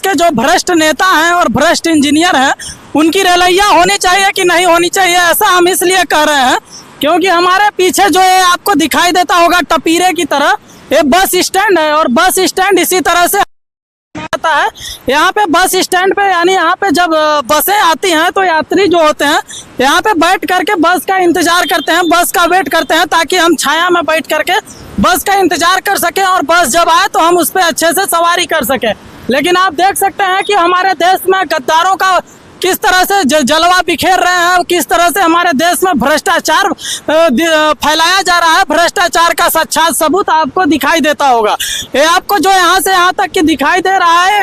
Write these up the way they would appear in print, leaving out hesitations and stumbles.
के जो भ्रष्ट नेता हैं और भ्रष्ट इंजीनियर हैं उनकी रैलियां होनी चाहिए कि नहीं होनी चाहिए, ऐसा हम इसलिए कह रहे हैं क्योंकि हमारे पीछे जो है आपको दिखाई देता होगा टपीरे की तरह ये बस स्टैंड है और बस स्टैंड इसी तरह से आता है। यहाँ पे बस स्टैंड पे यानी यहाँ पे जब बसें आती हैं तो यात्री जो होते हैं यहाँ पे बैठ करके बस का इंतजार करते हैं, बस का वेट करते हैं ताकि हम छाया में बैठ करके बस का इंतजार कर सकें और बस जब आए तो हम उस पर अच्छे से सवारी कर सकें। लेकिन आप देख सकते हैं कि हमारे देश में गद्दारों का किस तरह से जलवा बिखेर रहे हैं, किस तरह से हमारे देश में भ्रष्टाचार फैलाया जा रहा है। भ्रष्टाचार का साक्षात सबूत आपको दिखाई देता होगा। ये आपको जो यहाँ से यहाँ तक की दिखाई दे रहा है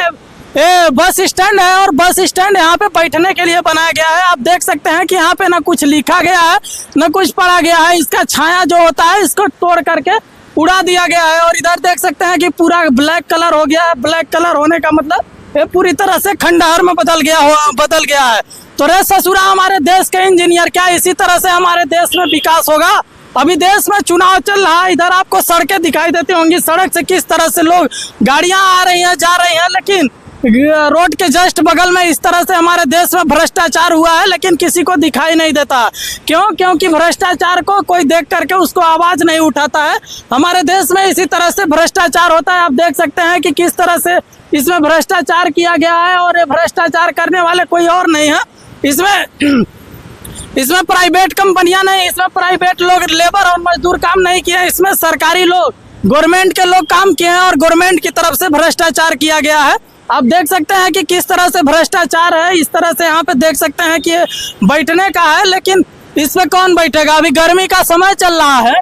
ये बस स्टैंड है और बस स्टैंड यहाँ पे बैठने के लिए बनाया गया है। आप देख सकते हैं कि यहाँ पे ना कुछ लिखा गया है न कुछ पढ़ा गया है, इसका छाया जो होता है इसको तोड़ करके उड़ा दिया गया है। और इधर देख सकते हैं कि पूरा ब्लैक कलर हो गया है। ब्लैक कलर होने का मतलब ये पूरी तरह से खंडहर में बदल गया है। तो रे ससुरा हमारे देश के इंजीनियर, क्या इसी तरह से हमारे देश में विकास होगा? अभी देश में चुनाव चल रहा है, इधर आपको सड़कें दिखाई देती होंगी, सड़क से किस तरह से लोग गाड़ियां आ रही हैं जा रही हैं, लेकिन रोड के जस्ट बगल में इस तरह से हमारे देश में भ्रष्टाचार हुआ है लेकिन किसी को दिखाई नहीं देता। क्यों? क्योंकि भ्रष्टाचार को कोई देख करके उसको आवाज नहीं उठाता है। हमारे देश में इसी तरह से भ्रष्टाचार होता है। आप देख सकते हैं कि किस तरह से इसमें भ्रष्टाचार किया गया है और ये भ्रष्टाचार करने वाले कोई और नहीं है। इसमें प्राइवेट कंपनियां नहीं, इसमें प्राइवेट लोग लेबर और मजदूर काम नहीं किए, इसमें सरकारी लोग गवर्नमेंट के लोग काम किए हैं और गवर्नमेंट की तरफ से भ्रष्टाचार किया गया है। आप देख सकते हैं कि किस तरह से भ्रष्टाचार है। इस तरह से यहाँ पे देख सकते हैं कि ये बैठने का है लेकिन इस पे कौन बैठेगा? अभी गर्मी का समय चल रहा है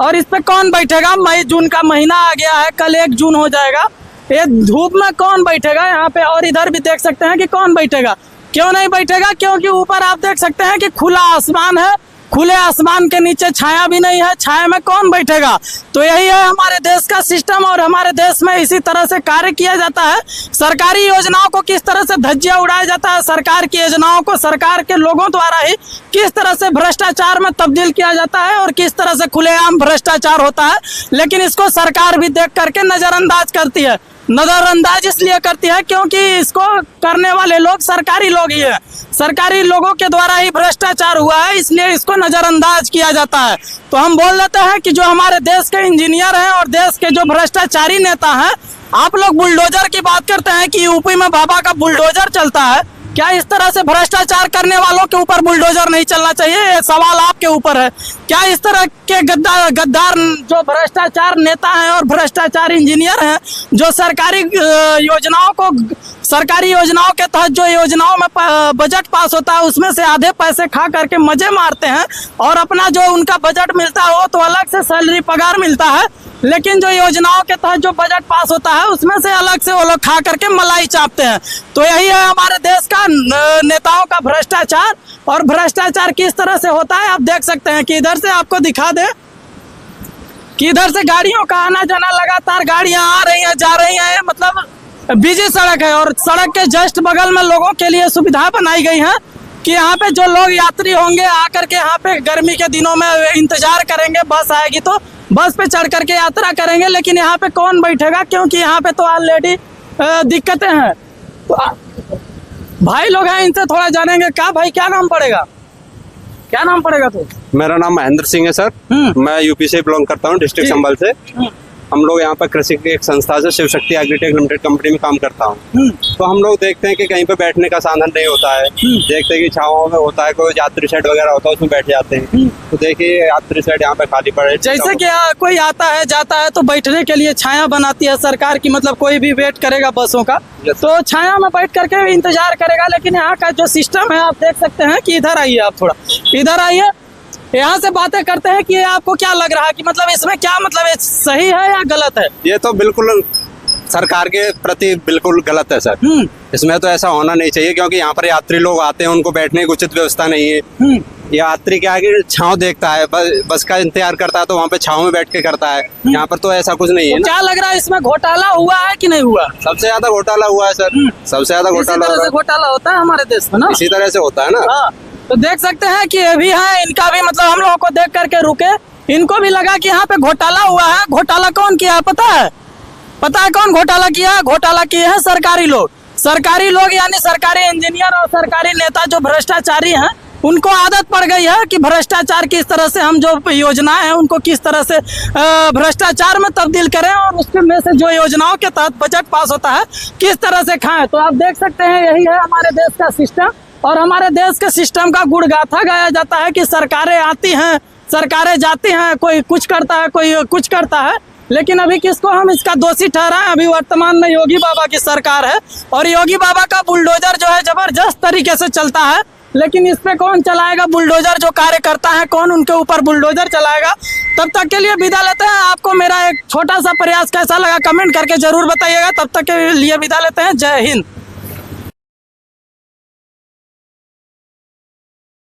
और इस पे कौन बैठेगा? मई जून का महीना आ गया है, कल 1 जून हो जाएगा। ये धूप में कौन बैठेगा यहाँ पे? और इधर भी देख सकते हैं कि कौन बैठेगा। क्यों नहीं बैठेगा? क्योंकि ऊपर आप देख सकते हैं कि खुला आसमान है, खुले आसमान के नीचे छाया भी नहीं है, छाया में कौन बैठेगा? तो यही है हमारे देश का सिस्टम और हमारे देश में इसी तरह से कार्य किया जाता है। सरकारी योजनाओं को किस तरह से धज्जियां उड़ाया जाता है, सरकार की योजनाओं को सरकार के लोगों द्वारा ही किस तरह से भ्रष्टाचार में तब्दील किया जाता है और किस तरह से खुलेआम भ्रष्टाचार होता है, लेकिन इसको सरकार भी देख करके नजरअंदाज करती है। नजरअंदाज इसलिए करती है क्योंकि इसको करने वाले लोग सरकारी लोग ही है, सरकारी लोगों के द्वारा ही भ्रष्टाचार हुआ है, इसलिए इसको नजरअंदाज किया जाता है। तो हम बोल देते हैं कि जो हमारे देश के इंजीनियर हैं और देश के जो भ्रष्टाचारी नेता हैं, आप लोग बुलडोजर की बात करते हैं कि यूपी में बाबा का बुलडोजर चलता है, क्या इस तरह से भ्रष्टाचार करने वालों के ऊपर बुलडोजर नहीं चलना चाहिए? ये सवाल आपके ऊपर है। क्या इस तरह के गद्दार जो भ्रष्टाचार नेता हैं और भ्रष्टाचार इंजीनियर हैं जो सरकारी योजनाओं के तहत जो योजनाओं में बजट पास होता है उसमें से आधे पैसे खा करके मजे मारते हैं और अपना जो उनका बजट मिलता है वो तो अलग से सैलरी पगार मिलता है, लेकिन जो योजनाओं के तहत जो बजट पास होता है उसमें से अलग से वो लोग खा करके मलाई चापते हैं। तो यही है हमारे देश का नेताओं का भ्रष्टाचार। और भ्रष्टाचार किस तरह से होता है आप देख सकते हैं कि इधर से आपको दिखा दे कि इधर से गाड़ियों का आना जाना, लगातार गाड़ियां आ रही हैं जा रही हैं, मतलब बिजी सड़क है और सड़क के जस्ट बगल में लोगों के लिए सुविधा बनाई गई है कि यहाँ पे जो लोग यात्री होंगे आकर के यहाँ पे गर्मी के दिनों में इंतजार करेंगे, बस आएगी तो बस पे चढ़ करके यात्रा करेंगे, लेकिन यहाँ पे कौन बैठेगा? क्योंकि यहाँ पे तो ऑलरेडी दिक्कतें हैं। तो भाई लोग हैं, इनसे थोड़ा जानेंगे। क्या भाई, क्या नाम पड़ेगा? क्या नाम पड़ेगा? तो मेरा नाम महेंद्र सिंह है सर। मैं यूपी से बिलोंग करता हूँ, डिस्ट्रिक्ट संभल से। हम लोग यहाँ पर कृषि की एक संस्था से Shiv Shakti agritech limited company में काम करता हूँ। तो हम लोग देखते हैं कि कहीं पे बैठने का साधन नहीं होता है, देखते हैं कि छावाओं में होता है, कोई यात्री शेड वगैरह होता है उसमें बैठ जाते हैं। तो देखिए यात्री शेड यहाँ पे खाली पड़े, जैसे कि कोई आता है जाता है तो बैठने के लिए छाया बनाती है सरकार की, मतलब कोई भी वेट करेगा बसों का तो छाया में बैठ करके इंतजार करेगा। लेकिन यहाँ का जो सिस्टम है आप देक सकते हैं कि इधर आइए, आप थोड़ा इधर आइए, यहाँ से बातें करते हैं कि आपको क्या लग रहा है कि मतलब इसमें क्या मतलब है, सही है या गलत है? ये तो बिल्कुल सरकार के प्रति बिल्कुल गलत है सर। इसमें तो ऐसा होना नहीं चाहिए क्योंकि यहाँ पर यात्री लोग आते हैं, उनको बैठने की उचित व्यवस्था नहीं है। यात्री क्या है कि छांव देखता है, बस का इंतजार करता है तो वहाँ पे छांव में बैठ के करता है। यहाँ पर तो ऐसा कुछ नहीं है। क्या लग रहा है इसमें घोटाला हुआ है कि नहीं हुआ? सबसे ज्यादा घोटाला हुआ है सर, सबसे ज्यादा घोटाला होता है हमारे देश में ना, इसी तरह से होता है ना। तो देख सकते हैं कि ये भी है, इनका भी मतलब हम लोगों को देख करके रुके, इनको भी लगा कि यहाँ पे घोटाला हुआ है। घोटाला कौन किया है पता है? पता है कौन घोटाला किया है? घोटाला किए हैं सरकारी लोग। सरकारी लोग यानी सरकारी इंजीनियर और सरकारी नेता जो भ्रष्टाचारी हैं, उनको आदत पड़ गई है कि भ्रष्टाचार किस तरह से हम जो योजनाएं हैं उनको किस तरह से भ्रष्टाचार में तब्दील करें और उसके में से जो योजनाओं के तहत बजट पास होता है किस तरह से खाएं। तो आप देख सकते हैं यही है हमारे देश का सिस्टम, और हमारे देश के सिस्टम का गुणगाथा गाया जाता है कि सरकारें आती हैं, सरकारें जाती हैं, कोई कुछ करता है, कोई कुछ करता है, लेकिन अभी किसको हम इसका दोषी ठहराएं? अभी वर्तमान में योगी बाबा की सरकार है और योगी बाबा का बुलडोजर जो है जबरदस्त तरीके से चलता है, लेकिन इस पे कौन चलाएगा बुलडोजर? जो कार्य करता है कौन उनके ऊपर बुलडोजर चलाएगा? तब तक के लिए विदा लेते हैं। आपको मेरा एक छोटा सा प्रयास कैसा लगा कमेंट करके जरूर बताइएगा। तब तक के लिए विदा लेते हैं। जय हिंद।